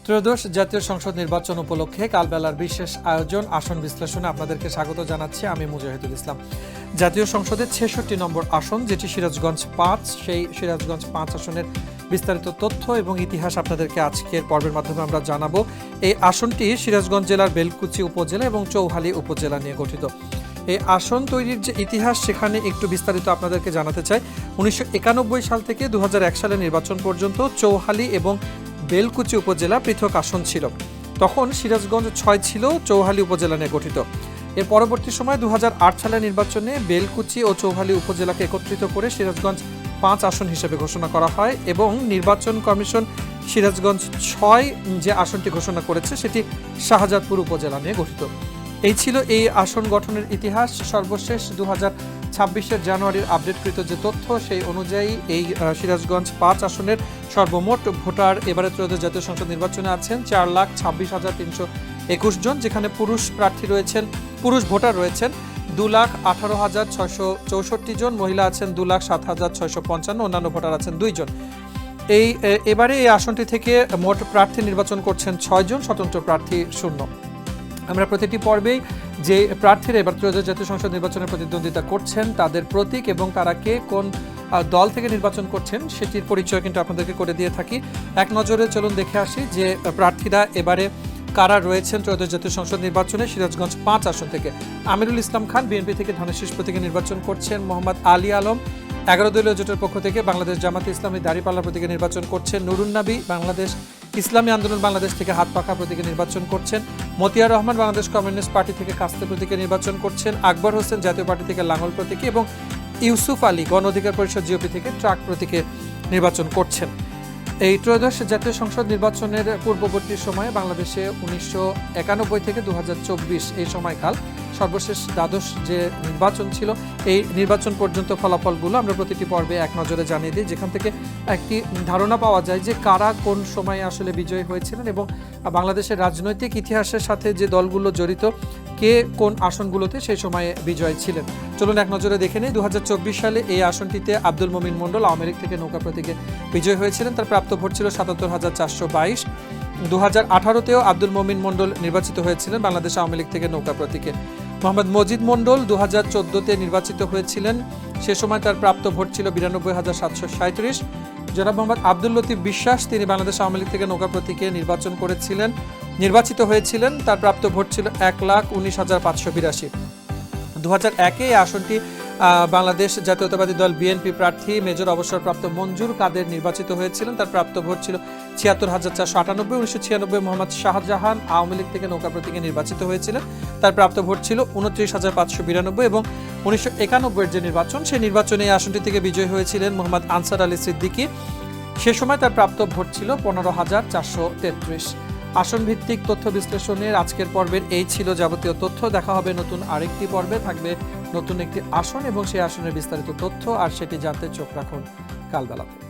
ত্রয়োদশ জাতীয় সংসদ নির্বাচন উপলক্ষে কালবেলার বিশেষ আয়োজন আসন বিশ্লেষণে আপনাদেরকে স্বাগত জানাচ্ছি আমি মুজাহিদুল ইসলাম। জাতীয় সংসদের ৬৬ নম্বর আসন, যেটি সিরাজগঞ্জ ৫, সেই সিরাজগঞ্জ ৫ আসনের বিস্তারিত তথ্য এবং ইতিহাস আপনাদেরকে আজকের পর্বের মাধ্যমে আমরা জানাবো। এই আসনটি সিরাজগঞ্জ জেলার বেলকুচি উপজেলা এবং চৌহালি উপজেলা নিয়ে গঠিত। এই আসন তৈরির যে ইতিহাস, সেখানে একটু বিস্তারিত আপনাদেরকে জানাতে চাই। ১৯৯১ সাল থেকে ২০০১ সালের নির্বাচন পর্যন্ত চৌহালি এবং বেলকুচি উপজেলা পৃথক আসন ছিল। তখন সিরাজগঞ্জ ৬ ছিল চৌহালি উপজেলা নিয়ে গঠিত। এর পরবর্তী সময় ২০০৮ সালের নির্বাচনে বেলকুচি ও চৌহালি উপজেলাকে একত্রিত করে সিরাজগঞ্জ ৫ আসন হিসেবে ঘোষণা করা হয় এবং নির্বাচন কমিশন সিরাজগঞ্জ ৬ যে আসনটি ঘোষণা করেছে সেটি শাহজাদপুর উপজেলা নিয়ে গঠিত। এই ছিল এই আসন গঠনের ইতিহাস। সর্বশেষ ২০২৬ জানুয়ারির আপডেটকৃত যে তথ্য, সেই অনুযায়ী এই সিরাজগঞ্জ ৫ আসনের সর্বমোট ভোটার এবারে ত্রয়োদশ জাতীয় সংসদ নির্বাচনে আছেন ৪,২৬,৩২১ জন, যেখানে পুরুষ ভোটার রয়েছেন ২,১৮,৬৬৪ জন, মহিলা আছেন ২,০৭,৬৫৫, অন্যান্য ভোটার আছেন ২ জন। এবারে এই আসনটি থেকে মোট প্রার্থী নির্বাচন করছেন ৬ জন, স্বতন্ত্র প্রার্থী 0। আমরা প্রতিটি পর্বেই যে প্রার্থীরা এবার ত্রয়োদশ জাতীয় সংসদ নির্বাচনে প্রতিদ্বন্দ্বিতা করছেন তাদের প্রতীক এবং তারা কে কোন দল থেকে নির্বাচন করছেন সেটির পরিচয় কিন্তু আপনাদেরকে করে দিয়ে থাকি। এক নজরে চলুন দেখে আসি যে প্রার্থীরা এবারে কারা রয়েছেন ত্রয়োদশ জাতীয় সংসদ নির্বাচনে। সিরাজগঞ্জ ৫ আসন থেকে আমিরুল ইসলাম খান বিএনপি থেকে ধানের প্রতীকে নির্বাচন করছেন। মোহাম্মদ আলী আলম ১১ দলীয় জোটের পক্ষ থেকে বাংলাদেশ জামাতে ইসলামী দাঁড়িপাল্লা প্রতীকে নির্বাচন করছেন। নুরুন নবী বাংলাদেশ ইসলামী আন্দোলন বাংলাদেশ থেকে হাত পাখা প্রতীকে নির্বাচন করছেন। মতিয়ার রহমান বাংলাদেশ কমিউনিস্ট পার্টি থেকে কাস্তে প্রতীকে নির্বাচন করছেন। আকবর হোসেন জাতীয় পার্টি থেকে লাঙ্গল প্রতীকে এবং ইউসুফ আলী গণ অধিকার পরিষদ জিওপি থেকে ট্রাক প্রতীকে নির্বাচন করছেন। এই ত্রয়োদশ জাতীয় সংসদ নির্বাচনের পূর্ববর্তী সময়ে বাংলাদেশে ১৯৯১ থেকে ২০২৪ এই সময়কাল সর্বশেষ দ্বাদশ যে নির্বাচন ছিল, এই নির্বাচন পর্যন্ত ফলাফলগুলো আমরা প্রতিটি পর্বে এক নজরে জানিয়ে দিই, যেখান থেকে একটি ধারণা পাওয়া যায় যে কারা কোন সময়ে আসলে বিজয়ী হয়েছিলেন এবং বাংলাদেশের রাজনৈতিক ইতিহাসের সাথে যে দলগুলো জড়িত কে কোন আসনগুলোতে সেই সময়ে বিজয়ী ছিলেন। চলুন এক নজরে দেখে নিই। ২০২৪ সালে এই আসনটিতে আব্দুল মমিন মণ্ডল আওয়ামী লীগ থেকে নৌকা প্রতীকে বিজয়ী হয়েছিলেন। তার প্রাপ্ত ভোট ছিল ৭৭,৪২২। ২০১৮তেও আব্দুল মমিন মণ্ডল নির্বাচিত হয়েছিলেন বাংলাদেশ আওয়ামী লীগ থেকে নৌকা প্রতীকে। মোহাম্মদ মজিদ মণ্ডল ২০১৪তে নির্বাচিত হয়েছিলেন, সে সময় তার প্রাপ্ত ভোট ছিল ৯২,৭৩৭। জনাব মোহাম্মদ আব্দুল লতিফ বিশ্বাস, তিনি বাংলাদেশ আওয়ামী লীগ থেকে নৌকা প্রতীকে নির্বাচিত হয়েছিলেন, তার প্রাপ্ত ভোট ছিল ১,১৯,৫৮২। ২০০১-এ এই আসনটি বাংলাদেশ জাতীয়তাবাদী দল বিএনপি প্রার্থী মেজর অবসরপ্রাপ্ত মঞ্জুর কাদের নির্বাচিত হয়েছিলেন, তার প্রাপ্ত ভোট ছিল ৭৬,৪৯৮। ১৯৯৬ মোহাম্মদ শাহজাহান আওয়ামী লীগ থেকে নৌকা প্রতীকে নির্বাচিত হয়েছিলেন, তার প্রাপ্ত ভোট ছিল ২৯,৫৯২ এবং ১৯৯১-এর যে নির্বাচন, সেই নির্বাচনে এই আসনটি থেকে বিজয়ী হয়েছিলেন মোহাম্মদ আনসার আলী সিদ্দিকী, সে সময় তার প্রাপ্ত ভোট ছিল ১৫,৪৩৩। আসন ভিত্তিক তথ্য বিশ্লেষণের আজকের পর্বের এই ছিল যাবতীয় তথ্য। দেখা হবে নতুন আরেকটি পর্বে, থাকবে নতুন একটি আসন এবং সেই আসনের বিস্তারিত তথ্য, আর সেটি জানতে চোখ রাখুন কালবেলাতে।